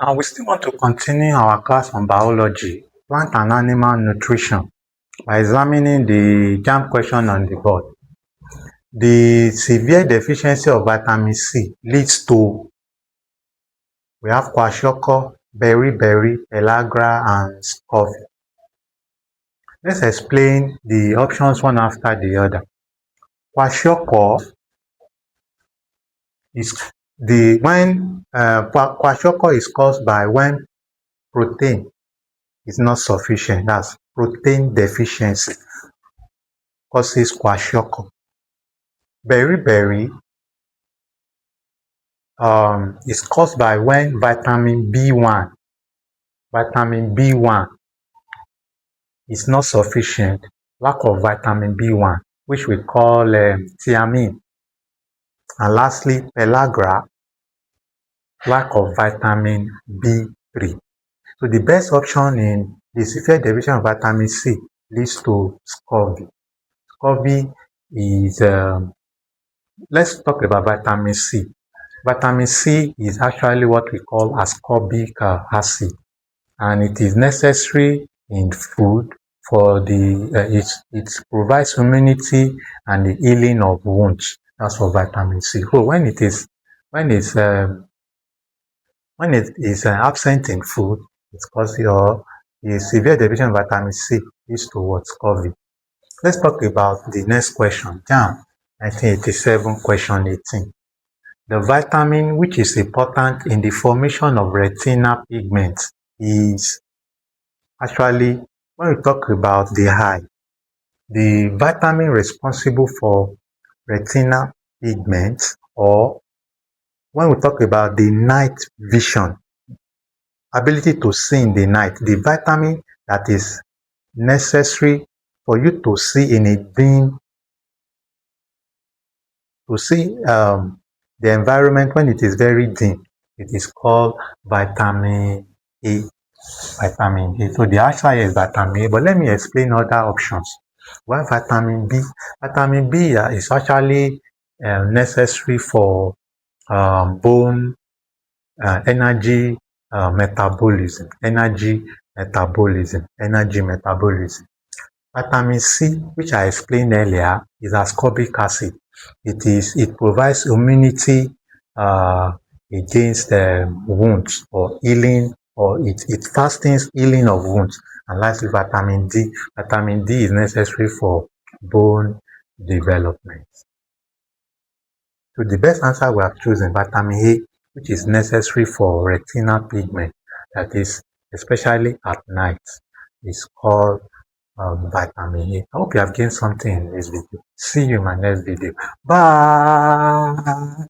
And we still want to continue our class on biology, plant and animal nutrition, by examining the JAMB question on the board. The severe deficiency of vitamin C leads to, we have kwashiorkor, beriberi, pellagra, and scurvy. Let's explain the options one after the other. Kwashiorkor is kwashiorkor is caused by when protein is not sufficient. That's protein deficiency causes kwashiorkor. Beriberi is caused by when vitamin B1 is not sufficient, lack of vitamin B1, which we call thiamine. And lastly, pellagra, lack of vitamin B3. So the best option in the severe deficiency of vitamin C leads to scurvy. Scurvy is, let's talk about vitamin C. Vitamin C is actually what we call ascorbic acid, and it is necessary in food for the it provides immunity and the healing of wounds. That's for vitamin C. So when it is absent in food, it causes the severe deficiency of vitamin C leads to what? Scurvy. Let's talk about the next question. JAMB 1987, question 18. The vitamin which is important in the formation of retinal pigment is actually, when we talk about the eye, the vitamin responsible for retinal pigment, or when we talk about the night vision, ability to see in the night, the vitamin that is necessary for you to see in a dim, to see the environment when it is very dim, it is called vitamin A. Vitamin A. So the answer is vitamin A, but let me explain other options. Why vitamin B? Vitamin B is actually necessary for bone energy metabolism. Vitamin C, which I explained earlier, is ascorbic acid. It provides immunity against wounds or healing, or it fastens healing of wounds. And lastly, vitamin D. Vitamin D is necessary for bone development. So the best answer we have chosen, vitamin A, which is necessary for retinal pigment, that is especially at night, is called vitamin A. I hope you have gained something in this video. See you in my next video. Bye.